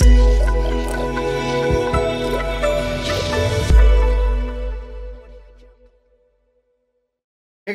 Hey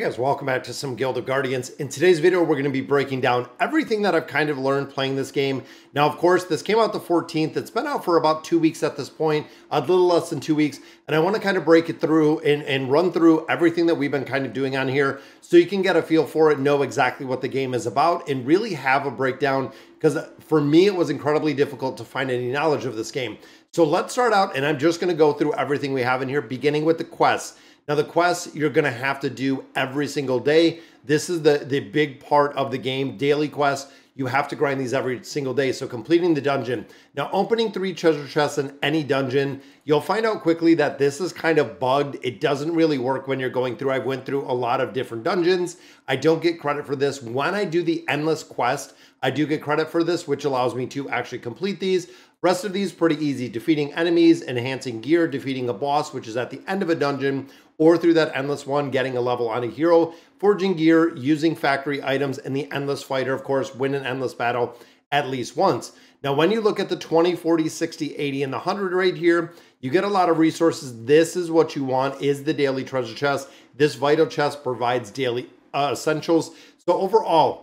guys, welcome back to some Guild of Guardians. In today's video, we're going to be breaking down everything that I've kind of learned playing this game. Now, of course, this came out the 14th. It's been out for about 2 weeks at this point, a little less than 2 weeks. And I want to kind of break it through and run through everything that we've been kind of doing on here so you can get a feel for it, know exactly what the game is about, and really have a breakdown. Because for me, it was incredibly difficult to find any knowledge of this game. So let's start out, and I'm just going to go through everything we have in here, beginning with the quests. Now, the quests you're going to have to do every single day. This is the big part of the game, daily quests. You have to grind these every single day. So completing the dungeon. Now, opening 3 treasure chests in any dungeon, you'll find out quickly that this is kind of bugged. It doesn't really work when you're going through. I went through a lot of different dungeons. I don't get credit for this. When I do the endless quest, I do get credit for this, which allows me to actually complete these. Rest of these pretty easy. Defeating enemies, enhancing gear, defeating a boss, which is at the end of a dungeon, or through that endless one, getting a level on a hero, forging gear, using factory items, and the endless fighter, of course, win an endless battle at least once. Now, when you look at the 20, 40, 60, 80, and the 100 right here, you get a lot of resources. This is what you want, is the daily treasure chest. This vital chest provides daily essentials. So overall,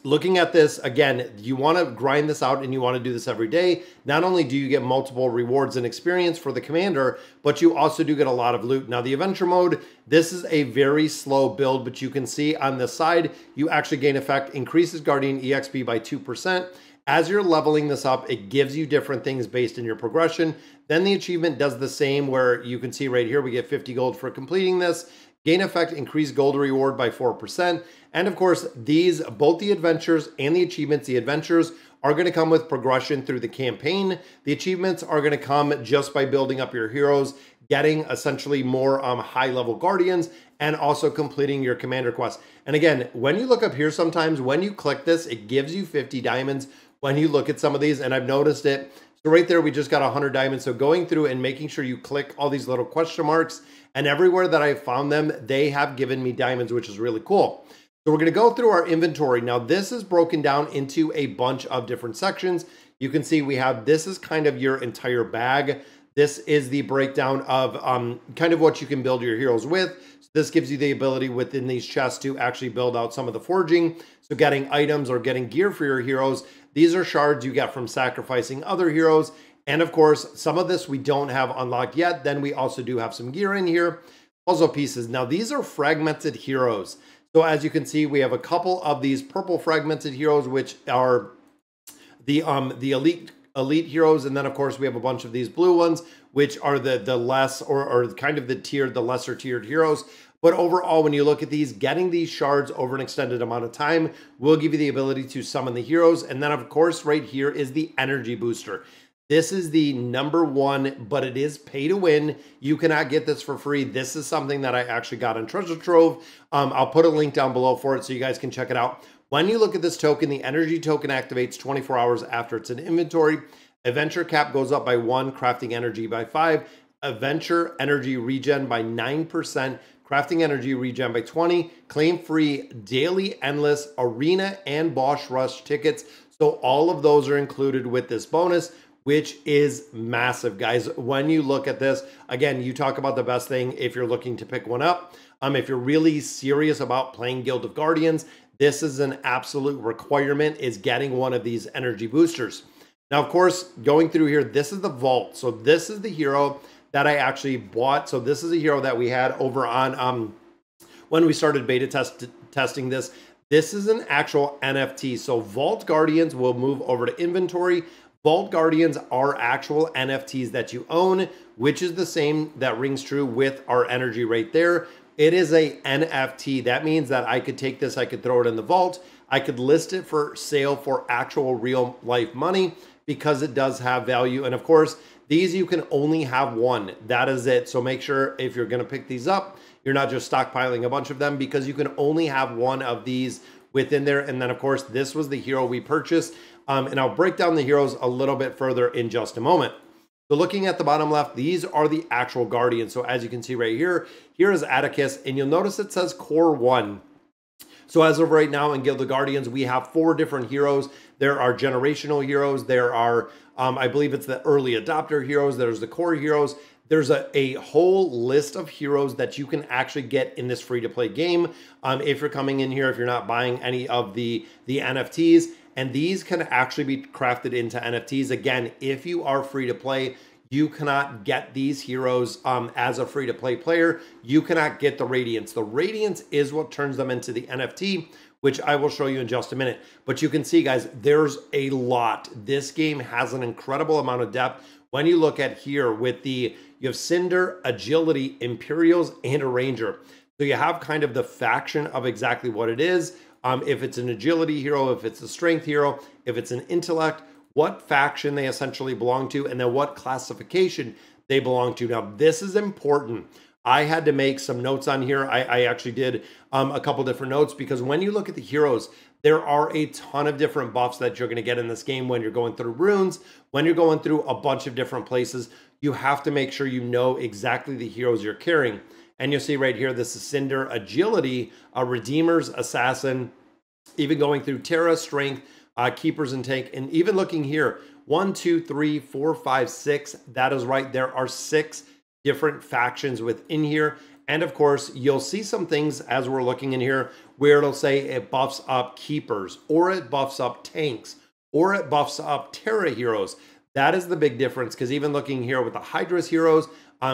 looking at this, again, you want to grind this out and you want to do this every day. Not only do you get multiple rewards and experience for the commander, but you also do get a lot of loot. Now, the adventure mode, this is a very slow build, but you can see on the side, you actually gain effect, increases Guardian EXP by 2%. As you're leveling this up, it gives you different things based on your progression. Then the achievement does the same, where you can see right here, we get 50 gold for completing this. Gain effect, increase gold reward by 4%. And of course, these, both the adventures and the achievements, the adventures are going to come with progression through the campaign. The achievements are going to come just by building up your heroes, getting essentially more high-level guardians, and also completing your commander quest. And again, when you look up here, sometimes when you click this, it gives you 50 diamonds when you look at some of these, and I've noticed it. So right there, we just got 100 diamonds. So going through and making sure you click all these little question marks, and everywhere that I found them, they have given me diamonds, which is really cool. So we're going to go through our inventory. Now, this is broken down into a bunch of different sections. You can see we have, this is kind of your entire bag. This is the breakdown of kind of what you can build your heroes with. So this gives you the ability within these chests to actually build out some of the forging. So getting items or getting gear for your heroes. These are shards you get from sacrificing other heroes. And of course, some of this we don't have unlocked yet. Then we also do have some gear in here. Puzzle pieces. Now, these are fragmented heroes. So as you can see, we have a couple of these purple fragmented heroes, which are the elite heroes. And then of course, we have a bunch of these blue ones, which are the less or kind of the lesser tiered heroes. But overall, when you look at these, getting these shards over an extended amount of time will give you the ability to summon the heroes. And then of course, right here is the energy booster. This is the #1, but it is pay to win. You cannot get this for free. This is something that I actually got on Treasure Trove. I'll put a link down below for it so you guys can check it out. When you look at this token, the energy token activates 24 hours after it's in inventory. Adventure cap goes up by 1, crafting energy by 5. Adventure energy regen by 9%. Crafting energy regen by 20. Claim free daily endless arena and boss rush tickets. So all of those are included with this bonus, which is massive, guys. When you look at this, again, you talk about the best thing if you're looking to pick one up. If you're really serious about playing Guild of Guardians, this is an absolute requirement, is getting one of these energy boosters. Now, of course, going through here, this is the vault. So this is the hero that I actually bought. So this is a hero that we had over on when we started beta testing this. This is an actual NFT. So Vault Guardians will move over to inventory. Vault Guardians are actual NFTs that you own, which is the same that rings true with our energy right there. It is a NFT. That means that I could take this, I could throw it in the vault, I could list it for sale for actual real life money because it does have value. And of course, these you can only have one. That is it. So make sure if you're going to pick these up, you're not just stockpiling a bunch of them, because you can only have one of these within there. And then of course, this was the hero we purchased. And I'll break down the heroes a little bit further in just a moment. So looking at the bottom left, these are the actual guardians. So as you can see right here, here is Atticus, and you'll notice it says Core 1. So as of right now in Guild of Guardians, we have 4 different heroes There are generational heroes. There are, I believe it's the early adopter heroes. There's the core heroes. There's a whole list of heroes that you can actually get in this free-to-play game. If you're coming in here, if you're not buying any of the NFTs, and these can actually be crafted into NFTs. Again, if you are free-to-play, you cannot get these heroes as a free-to-play player. You cannot get the Radiance. The Radiance is what turns them into the NFT, which I will show you in just a minute. But you can see, guys, there's a lot. This game has an incredible amount of depth. When you look at here with you have Cinder, Agility, Imperials, and a Ranger. So you have kind of the faction of exactly what it is. If it's an Agility hero, if it's a Strength hero, if it's an Intellect, what faction they essentially belong to, and then what classification they belong to. Now, this is important. I had to make some notes on here. I actually did a couple different notes, because when you look at the heroes, there are a ton of different buffs that you're going to get in this game when you're going through runes, when you're going through a bunch of different places. You have to make sure you know exactly the heroes you're carrying. And you'll see right here, this is Cinder, Agility, Redeemers, Assassin, even going through Terra, Strength, Keepers, and Tank. And even looking here, 1, 2, 3, 4, 5, 6. That is right. There are 6 different factions within here. And of course, you'll see some things as we're looking in here where it'll say it buffs up Keepers, or it buffs up Tanks, or it buffs up Terra heroes. That is the big difference, because even looking here with the Hydra's heroes,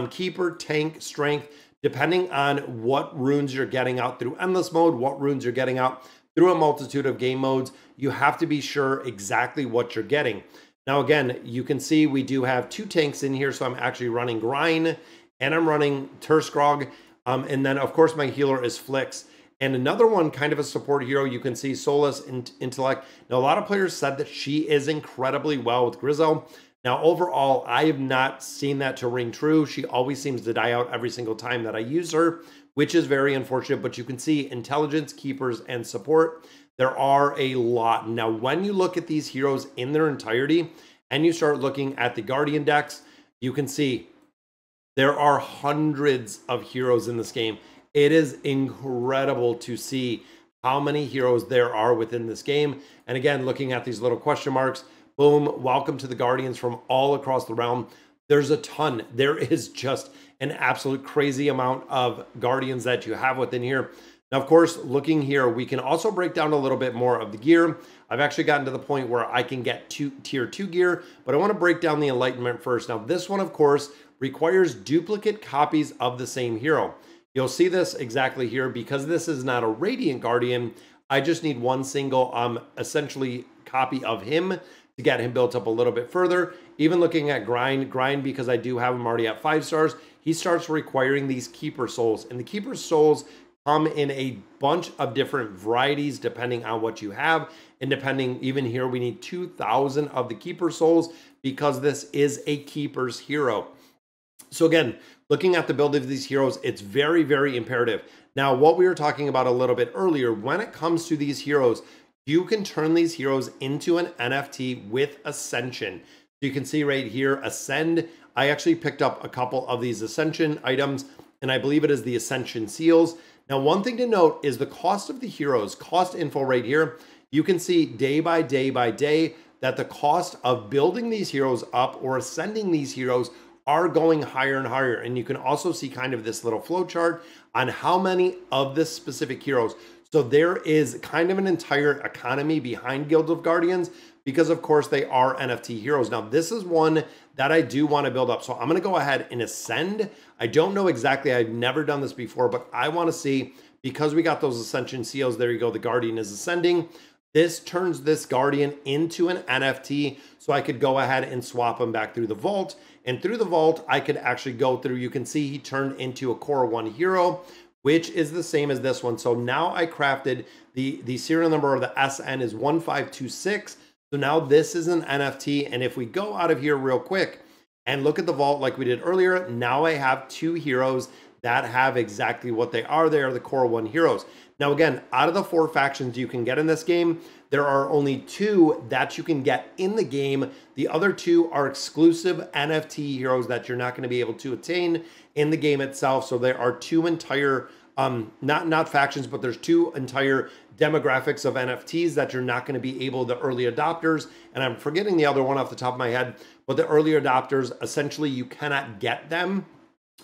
Keeper, Tank, Strength, depending on what runes you're getting out through Endless Mode, what runes you're getting out through a multitude of game modes, you have to be sure exactly what you're getting. Now, again, you can see we do have 2 tanks in here, so I'm actually running Grind, and I'm running Turskrog, and then, of course, my healer is Flix. And another one, kind of a support hero, you can see Solus and Intellect. Now, a lot of players said that she is incredibly well with Grizel. Now, overall, I have not seen that to ring true. She always seems to die out every single time that I use her, which is very unfortunate. But you can see Intelligence, Keepers, and Support. There are a lot. Now, when you look at these heroes in their entirety, and you start looking at the Guardian decks, you can see there are hundreds of heroes in this game. It is incredible to see how many heroes there are within this game. And again, looking at these little question marks, boom, welcome to the Guardians from all across the realm. There's a ton. There is just an absolute crazy amount of Guardians that you have within here. Now, of course, looking here, we can also break down a little bit more of the gear. I've actually gotten to the point where I can get tier 2 gear, but I want to break down the Enlightenment first. Now, this one, of course, requires duplicate copies of the same hero. You'll see this exactly here. Because this is not a Radiant Guardian, I just need one single, essentially, copy of him to get him built up a little bit further. Even looking at Grind, because I do have him already at 5 stars, he starts requiring these Keeper Souls. And the Keeper Souls come in a bunch of different varieties depending on what you have. And depending, even here, we need 2,000 of the Keeper Souls, because this is a Keeper's hero. So again, looking at the build of these heroes, it's very, very imperative. Now, what we were talking about a little bit earlier, when it comes to these heroes, you can turn these heroes into an NFT with Ascension. You can see right here, Ascend. I actually picked up a couple of these Ascension items, and I believe it is the Ascension Seals. Now, one thing to note is the cost of the heroes, cost info right here. You can see day by day by day that the cost of building these heroes up or ascending these heroes are going higher and higher. And you can also see kind of this little flow chart on how many of this specific heroes. So there is kind of an entire economy behind Guild of Guardians, because of course they are NFT heroes. Now, this is one that I do want to build up. So I'm going to go ahead and ascend. I don't know exactly. I've never done this before, but I want to see, because we got those Ascension Seals. There you go. The Guardian is ascending. This turns this Guardian into an NFT, so I could go ahead and swap him back through the vault. And through the vault, I could actually go through, you can see he turned into a Core 1 hero, which is the same as this one. So now I crafted the serial number of the SN is 1526. So now this is an NFT. And if we go out of here real quick and look at the vault like we did earlier, now I have 2 heroes that have exactly what they are. They are the Core 1 heroes. Now, again, out of the 4 factions you can get in this game, there are only 2 that you can get in the game. The other 2 are exclusive NFT heroes that you're not going to be able to attain in the game itself. So there are 2 entire not factions, but there's two entire demographics of NFTs that you're not going to be able, the early adopters, and I'm forgetting the other one off the top of my head, but the early adopters, essentially you cannot get them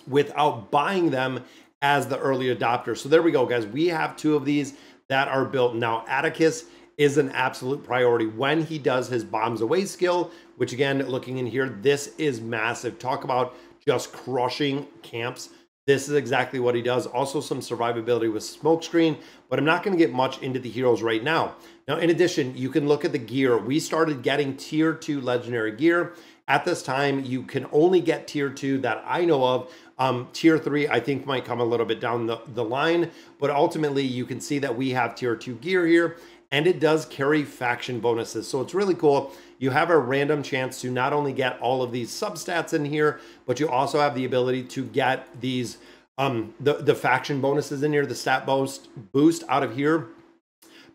without buying them as the early adopter. So there we go, guys. We have two of these that are built. Now, Atticus is an absolute priority when he does his bombs away skill, which again, looking in here, this is massive. Talk about just crushing camps. This is exactly what he does. Also some survivability with smokescreen, but I'm not going to get much into the heroes right now. Now, in addition, you can look at the gear. We started getting tier 2 legendary gear. At this time, you can only get tier 2 that I know of. Tier 3, I think, might come a little bit down the line, but ultimately you can see that we have tier 2 gear here, and it does carry faction bonuses. So it's really cool. You have a random chance to not only get all of these substats in here, but you also have the ability to get these, the faction bonuses in here, the stat boost out of here.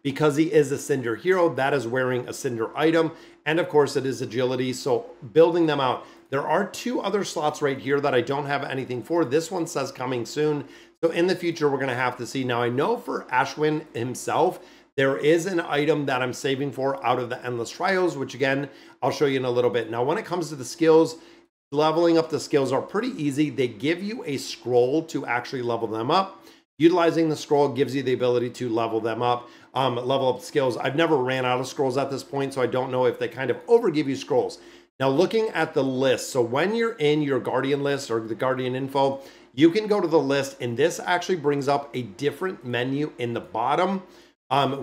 Because he is a Cinder hero, that is wearing a Cinder item. And of course it is agility. So building them out. There are two other slots right here that I don't have anything for. This one says coming soon. So in the future, we're going to have to see. Now I know for Ashwin himself, there is an item that I'm saving for out of the Endless Trials, which again, I'll show you in a little bit. Now, when it comes to the skills, leveling up the skills are pretty easy. They give you a scroll to actually level them up. Utilizing the scroll gives you the ability to level them up, level up skills. I've never ran out of scrolls at this point, so I don't know if they kind of overgive you scrolls. Now, looking at the list, so when you're in your Guardian list or the Guardian info, you can go to the list, and this actually brings up a different menu in the bottom,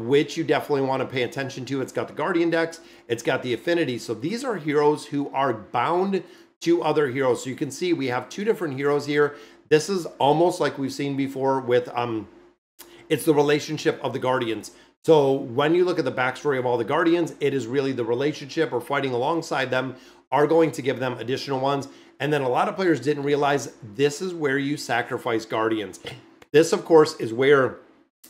which you definitely want to pay attention to. It's got the Guardian decks, it's got the affinity. So these are heroes who are bound to other heroes. So you can see we have two different heroes here. This is almost like we've seen before with, it's the relationship of the Guardians. So when you look at the backstory of all the Guardians, it is really the relationship or fighting alongside them are going to give them additional ones. And then a lot of players didn't realize this is where you sacrifice Guardians. This, of course, is where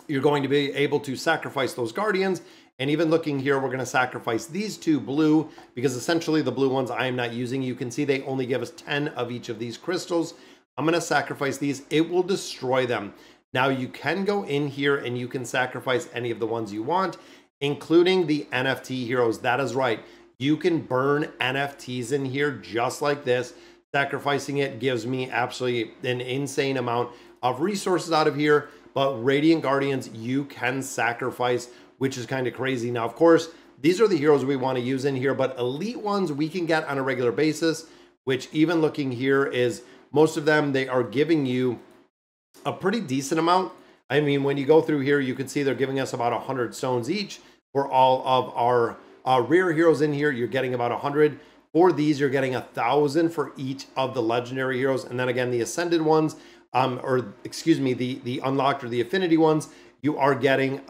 you're going to be able to sacrifice those Guardians. And even looking here, we're going to sacrifice these two blue, because essentially the blue ones I am not using. You can see they only give us 10 of each of these crystals. I'm going to sacrifice these. It will destroy them. Now you can go in here and you can sacrifice any of the ones you want, including the NFT heroes. That is right. You can burn NFTs in here just like this. Sacrificing it gives me absolutely an insane amount of resources out of here. But Radiant Guardians, you can sacrifice, which is kind of crazy. Now, of course, these are the heroes we want to use in here, but elite ones we can get on a regular basis, which even looking here is most of them, they are giving you a pretty decent amount. I mean, when you go through here, you can see they're giving us about 100 stones each. For all of our rare heroes in here, you're getting about 100. For these, you're getting 1,000 for each of the legendary heroes. And then again, the ascended ones, or excuse me, the unlocked or the affinity ones, you are getting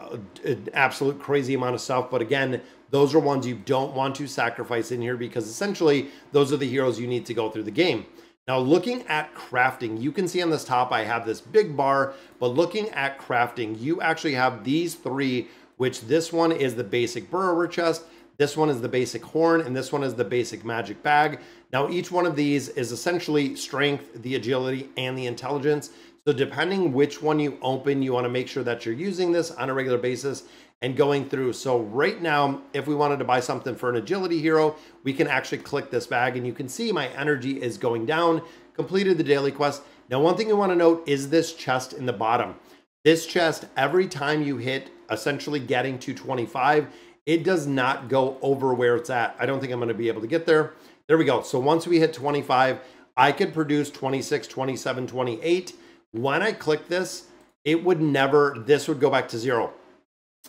an absolute crazy amount of stuff. But again, those are ones you don't want to sacrifice in here, because essentially those are the heroes you need to go through the game. Now, looking at crafting, you can see on this top, I have this big bar, but looking at crafting, you actually have these three, which this one is the basic burrower chest, this one is the basic horn, and this one is the basic magic bag. Now, each one of these is essentially strength, the agility, and the intelligence. So depending which one you open, you want to make sure that you're using this on a regular basis and going through. So right now, if we wanted to buy something for an agility hero, we can actually click this bag, and you can see my energy is going down. Completed the daily quest. Now, one thing you want to note is this chest in the bottom. This chest, every time you hit essentially getting to 25, it does not go over where it's at. I don't think I'm going to be able to get there. There we go. So once we hit 25, I could produce 26, 27, 28. When I click this, it would never, this would go back to 0.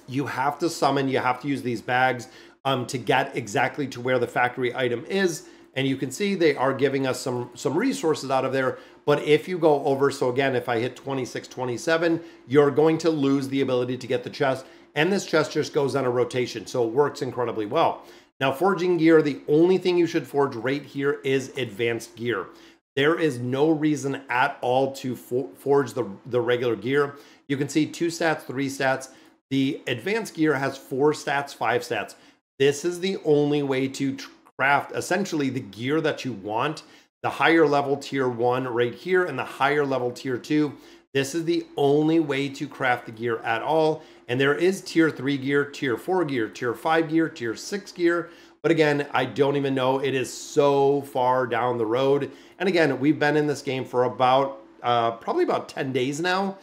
You have to summon, you have to use these bags to get exactly to where the factory item is. And you can see they are giving us some resources out of there. But if you go over, so again, if I hit 26, 27, you're going to lose the ability to get the chest. And this chest just goes on a rotation, so it works incredibly well. Now, forging gear, the only thing you should forge right here is advanced gear. There is no reason at all to forge the regular gear. You can see 2 stats, 3 stats. The advanced gear has 4 stats, 5 stats. This is the only way to craft essentially the gear that you want. The higher level tier 1 right here and the higher level tier 2. This is the only way to craft the gear at all. And there is tier 3 gear, tier 4 gear, tier 5 gear, tier 6 gear. But again, I don't even know. It is so far down the road. And again, we've been in this game for about probably about 10 days now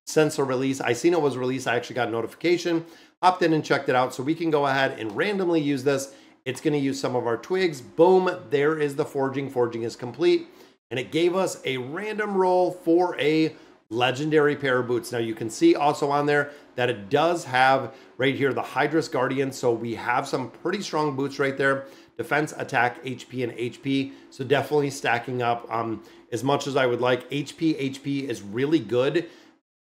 since the release. I seen it was released. I actually got a notification, hopped in and checked it out. So we can go ahead and randomly use this. It's going to use some of our twigs. Boom, there is the forging. Forging is complete. And it gave us a random roll for a legendary pair of boots. Now you can see also on there that it does have right here the Hydrus Guardian. So we have some pretty strong boots right there. Defense, attack, HP, and HP. So definitely stacking up as much as I would like. HP is really good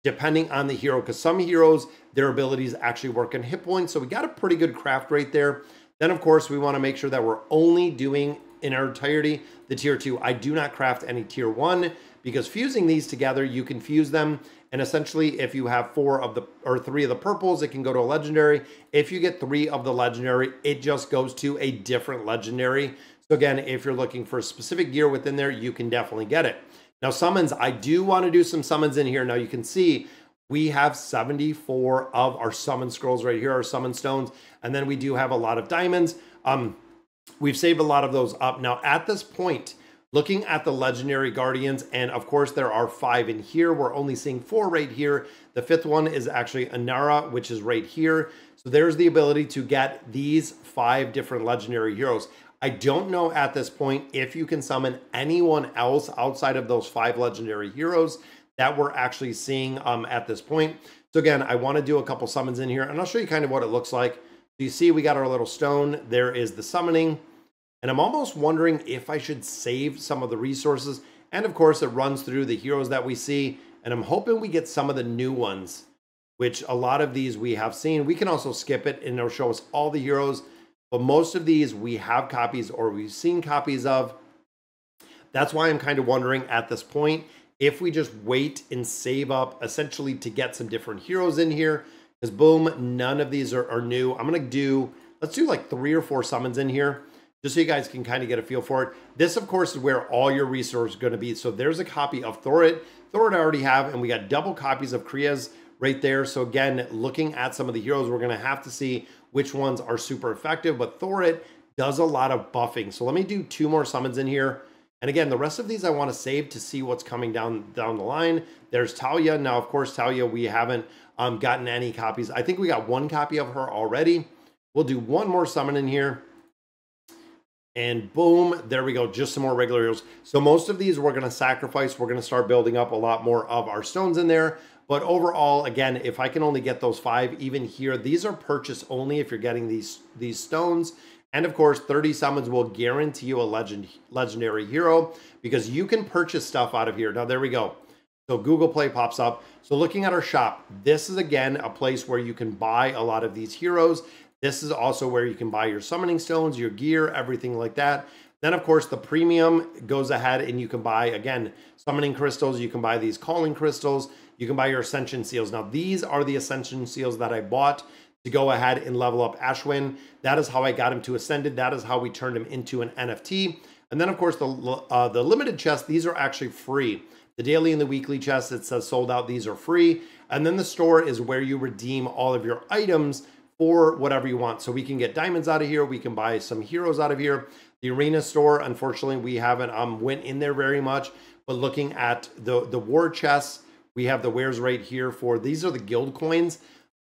depending on the hero, because some heroes, their abilities actually work in hit points. So we got a pretty good craft right there. Then of course we want to make sure that we're only doing in our entirety the tier 2. I do not craft any tier 1 because fusing these together, you can fuse them. And essentially, if you have 3 of the purples, it can go to a legendary. If you get 3 of the legendary, it just goes to a different legendary. So again, if you're looking for a specific gear within there, you can definitely get it. Now summons, I do want to do some summons in here. Now you can see we have 74 of our summon scrolls right here, our summon stones. And then we do have a lot of diamonds. We've saved a lot of those up. Now at this point, looking at the legendary guardians, and of course there are 5 in here. We're only seeing 4 right here. The 5th one is actually Anara, which is right here. So there's the ability to get these 5 different legendary heroes. I don't know at this point if you can summon anyone else outside of those 5 legendary heroes that we're actually seeing at this point. So again, I want to do a couple summons in here, and I'll show you kind of what it looks like. So you see we got our little stone. There is the summoning. And I'm almost wondering if I should save some of the resources. And of course, it runs through the heroes that we see. And I'm hoping we get some of the new ones, which a lot of these we have seen. We can also skip it and it'll show us all the heroes. But most of these we have copies or we've seen copies of. That's why I'm kind of wondering at this point if we just wait and save up essentially to get some different heroes in here. Because boom, none of these are new. I'm going to do, let's do like 3 or 4 summons in here, just so you guys can kind of get a feel for it. This, of course, is where all your resources are going to be. So there's a copy of Thorit. Thorit I already have, and we got double copies of Kriya's right there. So again, looking at some of the heroes, we're going to have to see which ones are super effective. But Thorit does a lot of buffing. So let me do 2 more summons in here. And again, the rest of these I want to save to see what's coming down the line. There's Talia. Now, of course, Talia, we haven't gotten any copies. I think we got 1 copy of her already. We'll do 1 more summon in here. And boom, there we go, just some more regular heroes. So most of these we're going to sacrifice. We're going to start building up a lot more of our stones in there. But overall, again, if I can only get those 5, even here, these are purchase only if you're getting these stones. And of course, 30 summons will guarantee you a legendary hero because you can purchase stuff out of here. Now, there we go. So Google Play pops up. So looking at our shop, this is again a place where you can buy a lot of these heroes. This is also where you can buy your summoning stones, your gear, everything like that. Then, of course, the premium goes ahead and you can buy, again, summoning crystals. You can buy these calling crystals. You can buy your ascension seals. Now, these are the ascension seals that I bought to go ahead and level up Ashwin. That is how I got him to Ascended. That is how we turned him into an NFT. And then, of course, the limited chests, these are actually free. The daily and the weekly chests, it says sold out. These are free. And then the store is where you redeem all of your items for whatever you want. So we can get diamonds out of here. We can buy some heroes out of here. The arena store, unfortunately, we haven't went in there very much. But looking at the war chests, we have the wares right here for, these are the guild coins.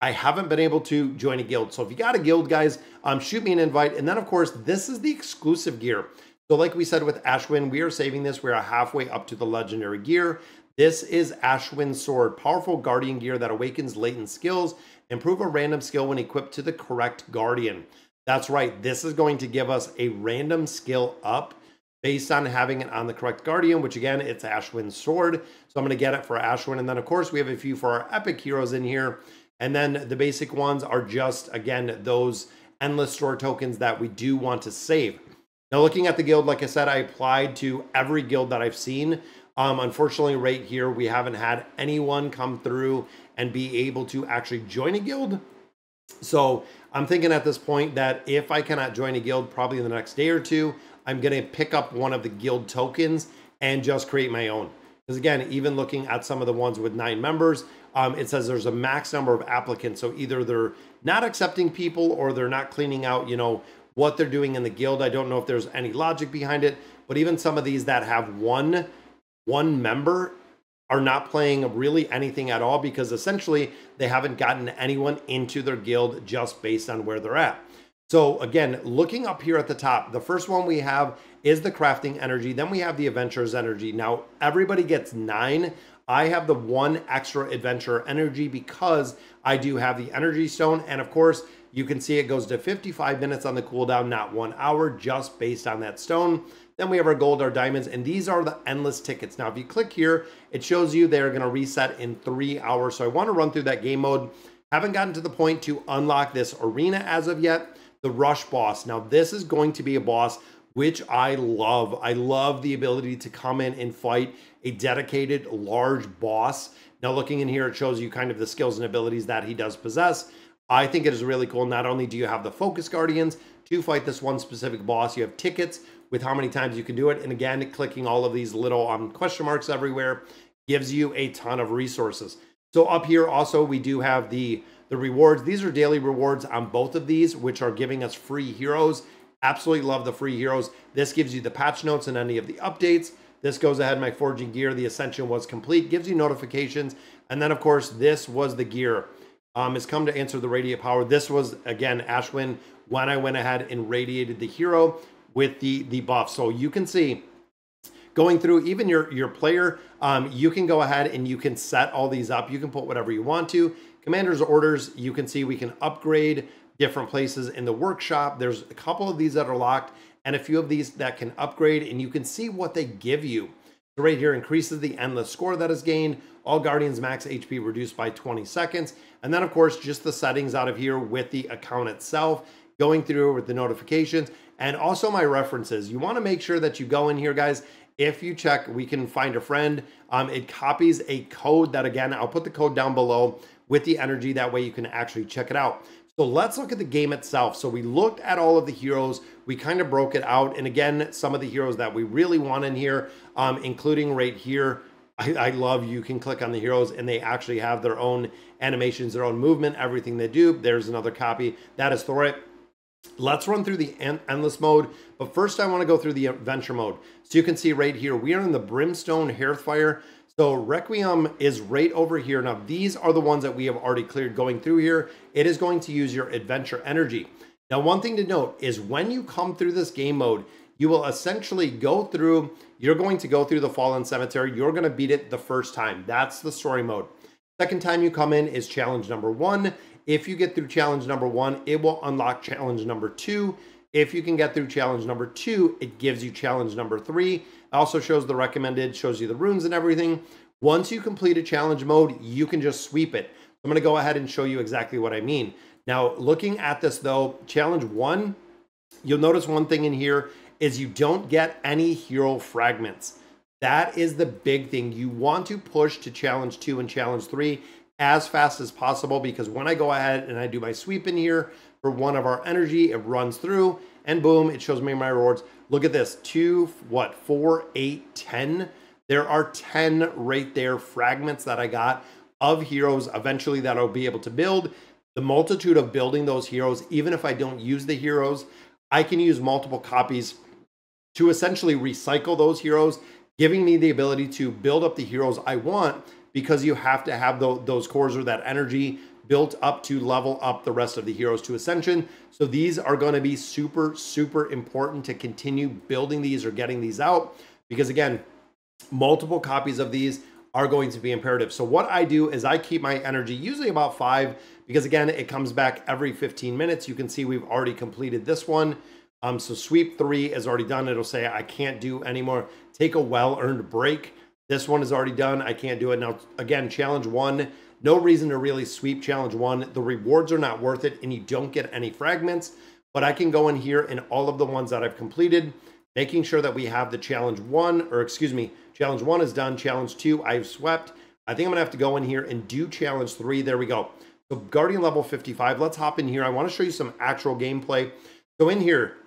I haven't been able to join a guild. So if you got a guild, guys, shoot me an invite. And then, of course, this is the exclusive gear. So like we said with Ashwin, we are saving this. We are halfway up to the legendary gear. This is Ashwin's sword, powerful guardian gear that awakens latent skills. Improve a random skill when equipped to the correct guardian. That's right. This is going to give us a random skill up based on having it on the correct guardian, which again, it's Ashwin's sword. So I'm going to get it for Ashwin. And then of course we have a few for our epic heroes in here. And then the basic ones are just, again, those endless store tokens that we do want to save. Now looking at the guild, like I said, I applied to every guild that I've seen. Unfortunately, right here, we haven't had anyone come through and be able to actually join a guild. So I'm thinking at this point that if I cannot join a guild probably in the next day or 2, I'm going to pick up one of the guild tokens and just create my own. Because again, even looking at some of the ones with 9 members, it says there's a max number of applicants. So either they're not accepting people or they're not cleaning out, you know, what they're doing in the guild. I don't know if there's any logic behind it, but even some of these that have one member are not playing really anything at all, because essentially they haven't gotten anyone into their guild just based on where they're at. So again, looking up here at the top, the first one we have is the crafting energy. Then we have the adventurer's energy. Now everybody gets 9. I have the 1 extra adventurer energy because I do have the energy stone. And of course, you can see it goes to 55 minutes on the cooldown, not 1 hour, just based on that stone. Then we have our gold, our diamonds, and these are the endless tickets. Now, if you click here, it shows you they're going to reset in 3 hours. So I want to run through that game mode. Haven't gotten to the point to unlock this arena as of yet. The rush boss. Now, this is going to be a boss which I love. I love the ability to come in and fight a dedicated large boss. Now, looking in here, it shows you kind of the skills and abilities that he does possess. I think it is really cool. Not only do you have the focus guardians to fight this one specific boss, you have tickets with how many times you can do it. And again, clicking all of these little question marks everywhere gives you a ton of resources. So up here also, we do have the rewards. These are daily rewards on both of these, which are giving us free heroes. Absolutely love the free heroes. This gives you the patch notes and any of the updates. This goes ahead, my forging gear, the ascension was complete, gives you notifications. And then of course, this was the gear. Has come to answer the radiant power. This was again, Ashwin, when I went ahead and radiated the hero with the buff. So you can see going through even your player, you can go ahead and you can set all these up. You can put whatever you want to. Commander's orders, you can see we can upgrade different places in the workshop. There's a couple of these that are locked and a few of these that can upgrade, and you can see what they give you. So right here increases the endless score that is gained. All Guardians max HP reduced by 20 seconds. And then of course, just the settings out of here with the account itself, going through with the notifications and also my references. You want to make sure that you go in here, guys. If you check, we can find a friend. It copies a code that, again, I'll put the code down below with the energy. That way you can actually check it out. So let's look at the game itself. So we looked at all of the heroes. We kind of broke it out. And again, some of the heroes that we really want in here, including right here, I love you can click on the heroes and they actually have their own animations, their own movement, everything they do. There's another copy. That is Thorit. Let's run through the endless mode, but first I want to go through the adventure mode. So you can see right here, we are in the Brimstone Hearthfire. So Requiem is right over here. Now these are the ones that we have already cleared going through here. It is going to use your adventure energy. Now one thing to note is when you come through this game mode, you will essentially go through, you're going to go through the Fallen Cemetery. You're going to beat it the first time. That's the story mode. Second time you come in is challenge number 1. If you get through challenge number 1, it will unlock challenge number 2. If you can get through challenge number 2, it gives you challenge number 3. It also shows the recommended, shows you the runes and everything. Once you complete a challenge mode, you can just sweep it. I'm going to go ahead and show you exactly what I mean. Now, looking at this though, challenge 1, you'll notice one thing in here is you don't get any hero fragments. That is the big thing. You want to push to challenge 2 and challenge 3 as fast as possible, because when I go ahead and I do my sweep in here for one of our energy, it runs through and boom, it shows me my rewards. Look at this, 2, 4, 8, 10. There are 10 right there fragments that I got of heroes eventually that I'll be able to build. The multitude of building those heroes, even if I don't use the heroes, I can use multiple copies to essentially recycle those heroes, giving me the ability to build up the heroes I want, because you have to have those cores or that energy built up to level up the rest of the heroes to Ascension. So these are going to be super, super important to continue building these or getting these out, because again, multiple copies of these are going to be imperative. So what I do is I keep my energy usually about 5, because again, it comes back every 15 minutes. You can see we've already completed this one. So sweep 3 is already done. It'll say I can't do anymore. Take a well-earned break. This one is already done. I can't do it. Now, again, challenge 1, no reason to really sweep challenge 1. The rewards are not worth it and you don't get any fragments, but I can go in here and all of the ones that I've completed, making sure that we have the challenge 1, or excuse me, challenge 1 is done. Challenge 2, I've swept. I think I'm gonna have to go in here and do challenge 3. There we go. So Guardian level 55, let's hop in here. I wanna show you some actual gameplay. So in here,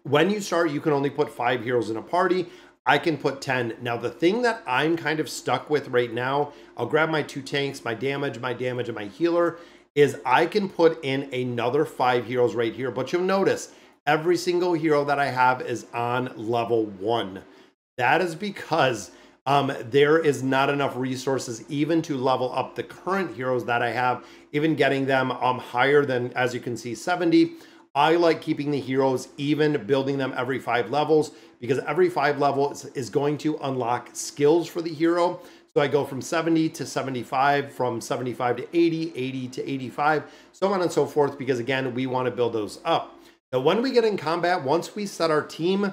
when you start, you can only put 5 heroes in a party. I can put 10. Now, the thing that I'm kind of stuck with right now, I'll grab my 2 tanks, my damage, and my healer, is I can put in another 5 heroes right here. But you'll notice every single hero that I have is on level 1. That is because there is not enough resources even to level up the current heroes that I have, even getting them higher than, as you can see, 70. I like keeping the heroes even, building them every 5 levels, because every 5 levels is going to unlock skills for the hero. So I go from 70 to 75, from 75 to 80, 80 to 85, so on and so forth, because again, we want to build those up. Now, when we get in combat, once we set our team,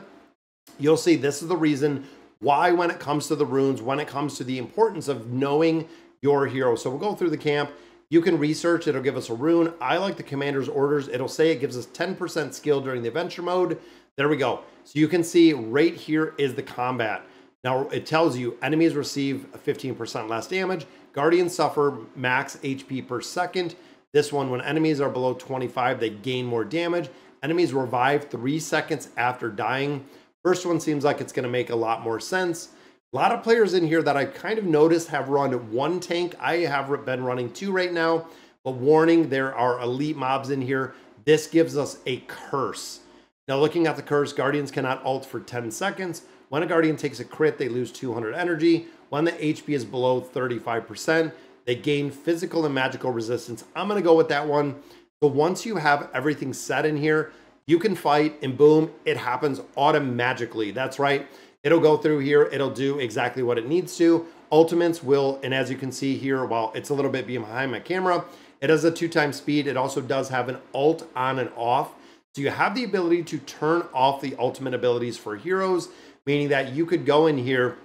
you'll see this is the reason why when it comes to the runes, when it comes to the importance of knowing your hero. So we'll go through the camp. You can research, it'll give us a rune. I like the commander's orders. It'll say it gives us 10% skill during the adventure mode. There we go. So you can see right here is the combat. Now it tells you enemies receive 15% less damage. Guardians suffer max HP per second. This one, when enemies are below 25, they gain more damage. Enemies revive 3 seconds after dying. First one seems like it's going to make a lot more sense. A lot of players in here that I kind of noticed have run 1 tank. I have been running 2 right now, but warning, there are elite mobs in here. This gives us a curse. Now looking at the curse, Guardians cannot ult for 10 seconds. When a Guardian takes a crit, they lose 200 energy. When the HP is below 35%, they gain physical and magical resistance. I'm going to go with that one. So once you have everything set in here, you can fight and boom, it happens automatically. That's right. It'll go through here. It'll do exactly what it needs to. Ultimates will, and as you can see here, while it's a little bit behind my camera, it has a 2x speed. It also does have an ult on and off. So you have the ability to turn off the ultimate abilities for heroes, meaning that you could go in here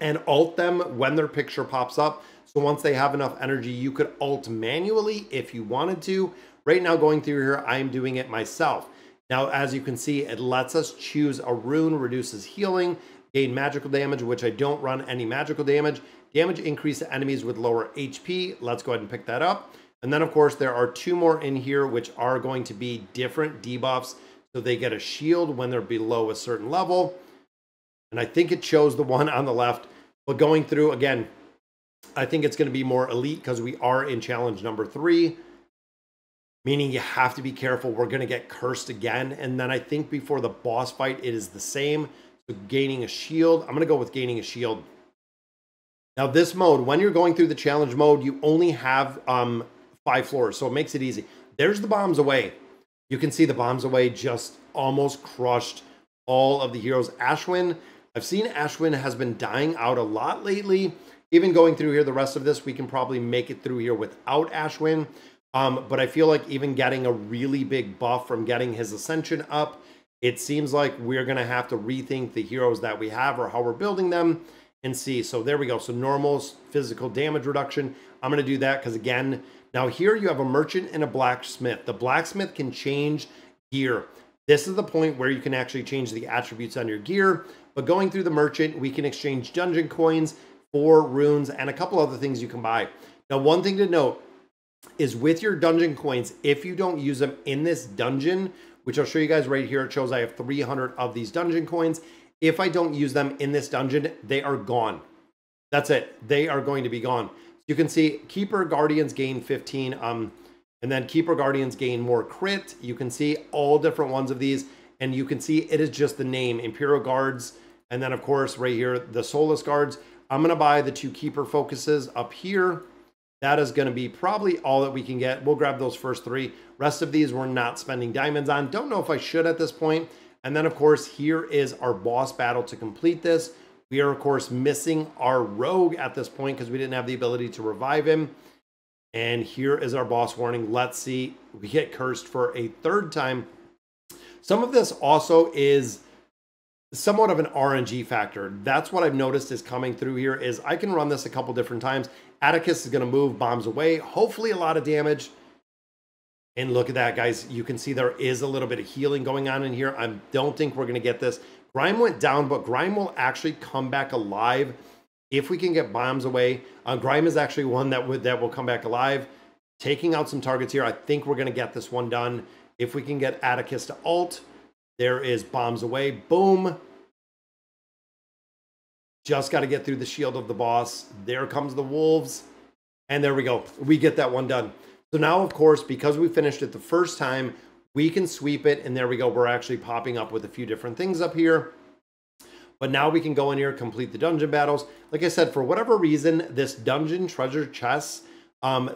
and ult them when their picture pops up. So once they have enough energy, you could ult manually if you wanted to. Right now going through here, I'm doing it myself. Now, as you can see, it lets us choose a rune, reduces healing, gain magical damage, which I don't run any magical damage. Damage increase to enemies with lower HP. Let's go ahead and pick that up. And then, of course, there are 2 more in here, which are going to be different debuffs. So they get a shield when they're below a certain level. And I think it shows the one on the left. But going through, again, I think it's going to be more elite because we are in challenge number 3. Meaning you have to be careful. We're going to get cursed again. And then I think before the boss fight, it is the same. So gaining a shield. I'm going to go with gaining a shield. Now this mode, when you're going through the challenge mode, you only have 5 floors. So it makes it easy. There's the bombs away. You can see the bombs away just almost crushed all of the heroes. Ashwin, I've seen Ashwin has been dying out a lot lately. Even going through here, the rest of this, we can probably make it through here without Ashwin. But I feel like even getting a really big buff from getting his ascension up, it seems like we're going to have to rethink the heroes that we have or how we're building them and see. So there we go. So normal physical damage reduction. I'm going to do that because again, now here you have a merchant and a blacksmith. The blacksmith can change gear. This is the point where you can actually change the attributes on your gear. But going through the merchant, we can exchange dungeon coins for runes and a couple other things you can buy. Now, one thing to note is with your dungeon coins, if you don't use them in this dungeon, which I'll show you guys right here, it shows I have 300 of these dungeon coins. If I don't use them in this dungeon, they are gone. That's it. They are going to be gone. You can see Keeper Guardians gain 15, and then Keeper Guardians gain more crit. You can see all different ones of these, and you can see it is just the name, Imperial Guards, and then of course right here, the Soulless Guards. I'm going to buy the 2 Keeper Focuses up here. That is going to be probably all that we can get. We'll grab those first 3. Rest of these we're not spending diamonds on. Don't know if I should at this point. And then, of course, here is our boss battle to complete this. We are, of course, missing our rogue at this point because we didn't have the ability to revive him. And here is our boss warning. Let's see. We get cursed for a 3rd time. Some of this also is somewhat of an RNG factor. That's what I've noticed is coming through here is I can run this a couple different times. Atticus is going to move bombs away. Hopefully a lot of damage. And look at that, guys. You can see there is a little bit of healing going on in here. I don't think we're going to get this. Grime went down, but Grime will actually come back alive if we can get bombs away. Grime is actually one that will come back alive. Taking out some targets here. I think we're going to get this one done. If we can get Atticus to ult, there is bombs away. Boom. Just got to get through the shield of the boss. There comes the wolves. And there we go. We get that one done. So now, of course, because we finished it the first time, we can sweep it. And there we go. We're actually popping up with a few different things up here. But now we can go in here, complete the dungeon battles. Like I said, for whatever reason, this dungeon treasure chests,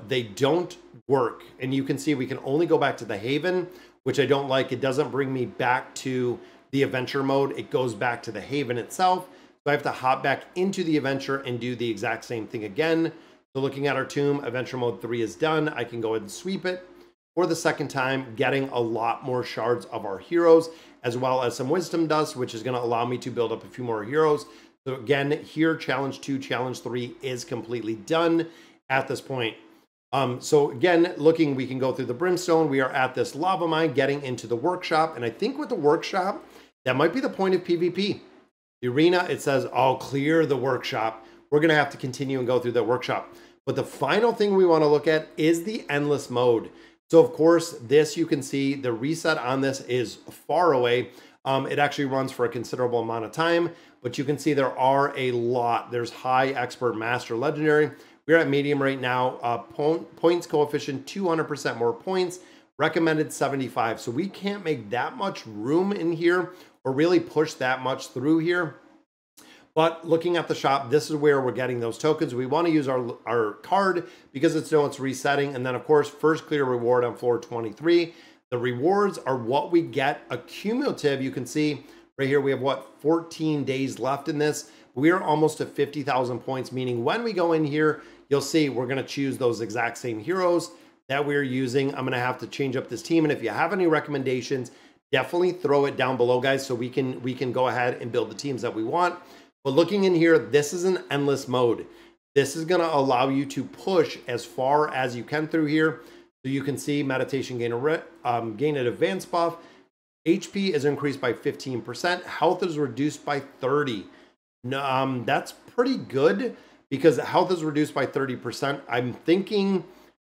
they don't work. And you can see we can only go back to the Haven, which I don't like. It doesn't bring me back to the adventure mode. It goes back to the Haven itself. So I have to hop back into the adventure and do the exact same thing again. So looking at our tomb, adventure mode 3 is done. I can go ahead and sweep it for the second time, getting a lot more shards of our heroes, as well as some wisdom dust, which is going to allow me to build up a few more heroes. So again, here, challenge 2, challenge 3 is completely done at this point. So again, looking, we can go through the brimstone. We are at this lava mine, getting into the workshop. And I think with the workshop, that might be the point of PvP. The arena, it says, I'll clear the workshop. We're going to have to continue and go through the workshop. But the final thing we want to look at is the endless mode. So of course, this, you can see the reset on this is far away. It actually runs for a considerable amount of time, but you can see there are a lot. There's high, expert, master, legendary. We're at medium right now. Points coefficient, 200% more points. Recommended 75. So we can't make that much room in here or really push that much through here. But looking at the shop, this is where we're getting those tokens. We want to use our card because it's resetting. And then of course, first clear reward on floor 23. The rewards are what we get accumulative. You can see right here, we have what, 14 days left in this. We are almost at 50,000 points, meaning when we go in here, you'll see we're going to choose those exact same heroes that we're using. I'm going to have to change up this team. And if you have any recommendations, definitely throw it down below, guys, so we can go ahead and build the teams that we want. But looking in here, this is an endless mode. This is going to allow you to push as far as you can through here. So you can see meditation gain an advanced buff. HP is increased by 15%. Health is reduced by 30. That's pretty good because health is reduced by 30%. I'm thinking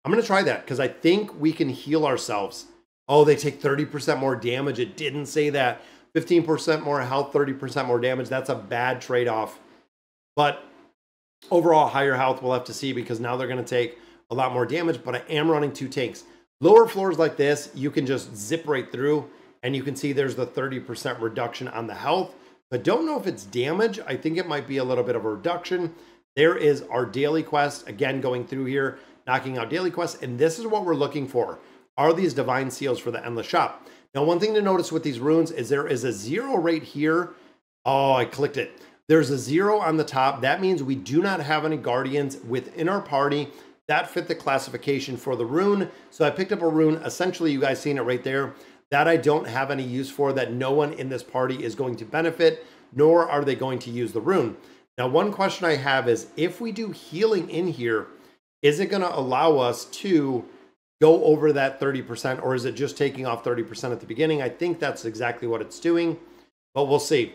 I'm going to try that because I think we can heal ourselves. Oh, they take 30% more damage. It didn't say that. 15% more health, 30% more damage. That's a bad trade-off. But overall, higher health we'll have to see because now they're going to take a lot more damage, but I am running 2 tanks. Lower floors like this, you can just zip right through, and you can see there's the 30% reduction on the health. But don't know if it's damage. I think it might be a little bit of a reduction. There is our daily quest. Again, going through here, knocking out daily quests, and this is what we're looking for. Are these divine seals for the endless shop? Now, one thing to notice with these runes is there is a 0 right here. Oh, I clicked it. There's a 0 on the top. That means we do not have any guardians within our party that fit the classification for the rune. So I picked up a rune. Essentially, you guys seen it right there, that I don't have any use for, that no one in this party is going to benefit, nor are they going to use the rune. Now, one question I have is, if we do healing in here, is it going to allow us to go over that 30%, or is it just taking off 30% at the beginning? I think that's exactly what it's doing, but we'll see.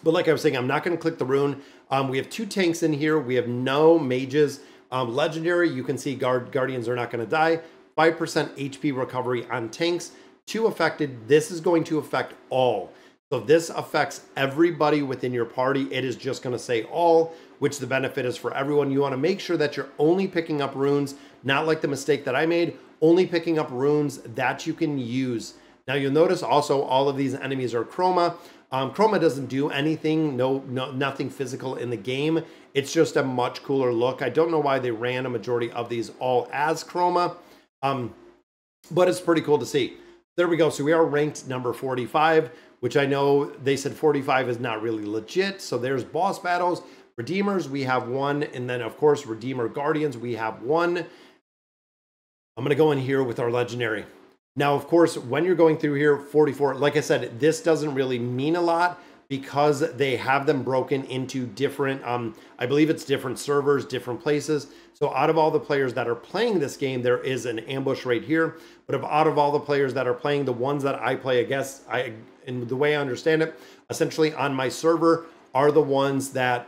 But like I was saying, I'm not going to click the rune. We have 2 tanks in here. We have no mages. Legendary, you can see guardians are not going to die. 5% HP recovery on tanks. 2 affected. This is going to affect all. So if this affects everybody within your party, it is just going to say all, which the benefit is for everyone. You want to make sure that you're only picking up runes, not like the mistake that I made, only picking up runes that you can use. Now you'll notice also all of these enemies are chroma. Chroma doesn't do anything, nothing physical in the game. It's just a much cooler look. I don't know why they ran a majority of these all as chroma, but it's pretty cool to see. There we go. So we are ranked number 45, which I know they said 45 is not really legit. So there's boss battles. Redeemers, we have 1. And then, of course, Redeemer Guardians, we have 1. I'm going to go in here with our legendary. Now, of course, when you're going through here, 44, like I said, this doesn't really mean a lot because they have them broken into different, I believe it's different servers, different places. So out of all the players that are playing this game, there is an ambush right here. But out of all the players that are playing, the ones that I play, I guess, in the way I understand it, essentially on my server are the ones that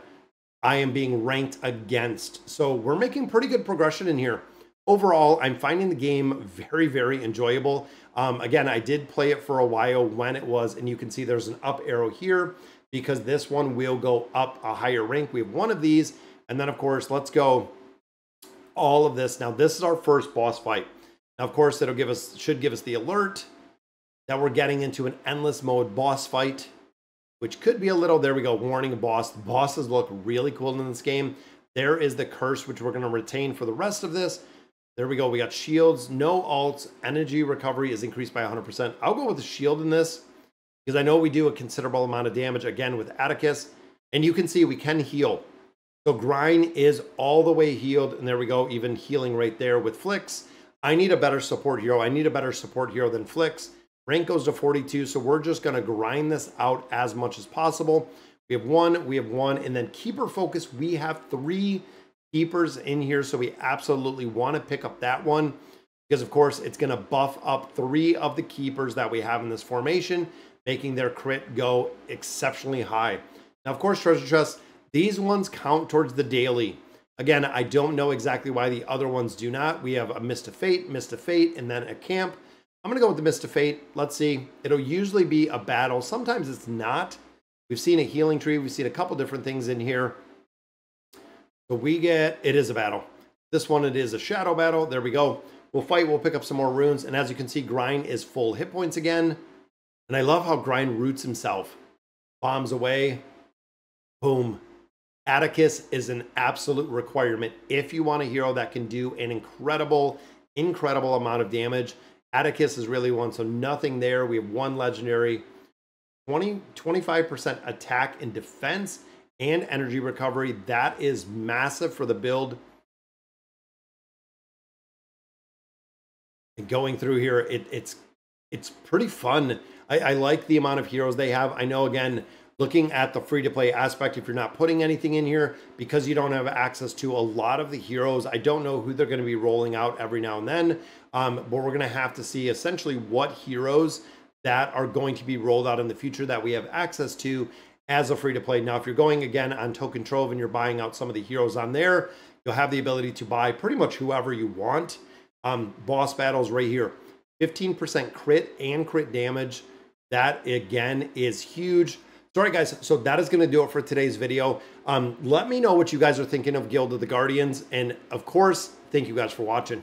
I am being ranked against. So we're making pretty good progression in here. overall, I'm finding the game very, very enjoyable. Again, I did play it for a while when it was, and you can see there's an up arrow here because this one will go up a higher rank. We have one of these, and then of course, let's go all of this. Now, this is our first boss fight. Now, of course, it'll should give us the alert that we're getting into an endless mode boss fight, which could be a little, there we go, warning boss. The bosses look really cool in this game. There is the curse, which we're going to retain for the rest of this. There we go. We got shields, no alts, energy recovery is increased by 100%. I'll go with the shield in this because I know we do a considerable amount of damage again with Atticus, and you can see we can heal. So Grind is all the way healed, and there we go, even healing right there with Flix. I need a better support hero. I need a better support hero than Flix. Rank goes to 42, so we're just going to grind this out as much as possible. We have one, and then Keeper Focus, we have 3 Keepers in here, so we absolutely want to pick up that one because, of course, it's going to buff up 3 of the Keepers that we have in this formation, making their crit go exceptionally high. Now, of course, Treasure Chests, these ones count towards the daily. Again, I don't know exactly why the other ones do not. We have a Mist of Fate, and then a Camp. I'm going to go with the Mist of Fate. Let's see. It'll usually be a battle. Sometimes it's not. We've seen a healing tree. We've seen a couple different things in here. So it is a battle. This one, it is a shadow battle. There we go. We'll fight. We'll pick up some more runes. And as you can see, Grind is full hit points again. And I love how Grind roots himself. Bombs away. Boom. Atticus is an absolute requirement if you want a hero that can do an incredible amount of damage. Atticus is really one, so nothing there. We have 1 legendary, 25% attack and defense and energy recovery. That is massive for the build. And going through here, it's pretty fun. I like the amount of heroes they have. I know, again, looking at the free-to-play aspect, if you're not putting anything in here, because you don't have access to a lot of the heroes, I don't know who they're going to be rolling out every now and then, but we're going to have to see essentially what heroes that are going to be rolled out in the future that we have access to as a free-to-play. Now, if you're going, again, on Token Trove and you're buying out some of the heroes on there, you'll have the ability to buy pretty much whoever you want. Boss battles right here. 15% crit and crit damage. That, again, is huge. All right, guys, so that is going to do it for today's video. Let me know what you guys are thinking of Guild of the Guardians. And, of course, thank you guys for watching.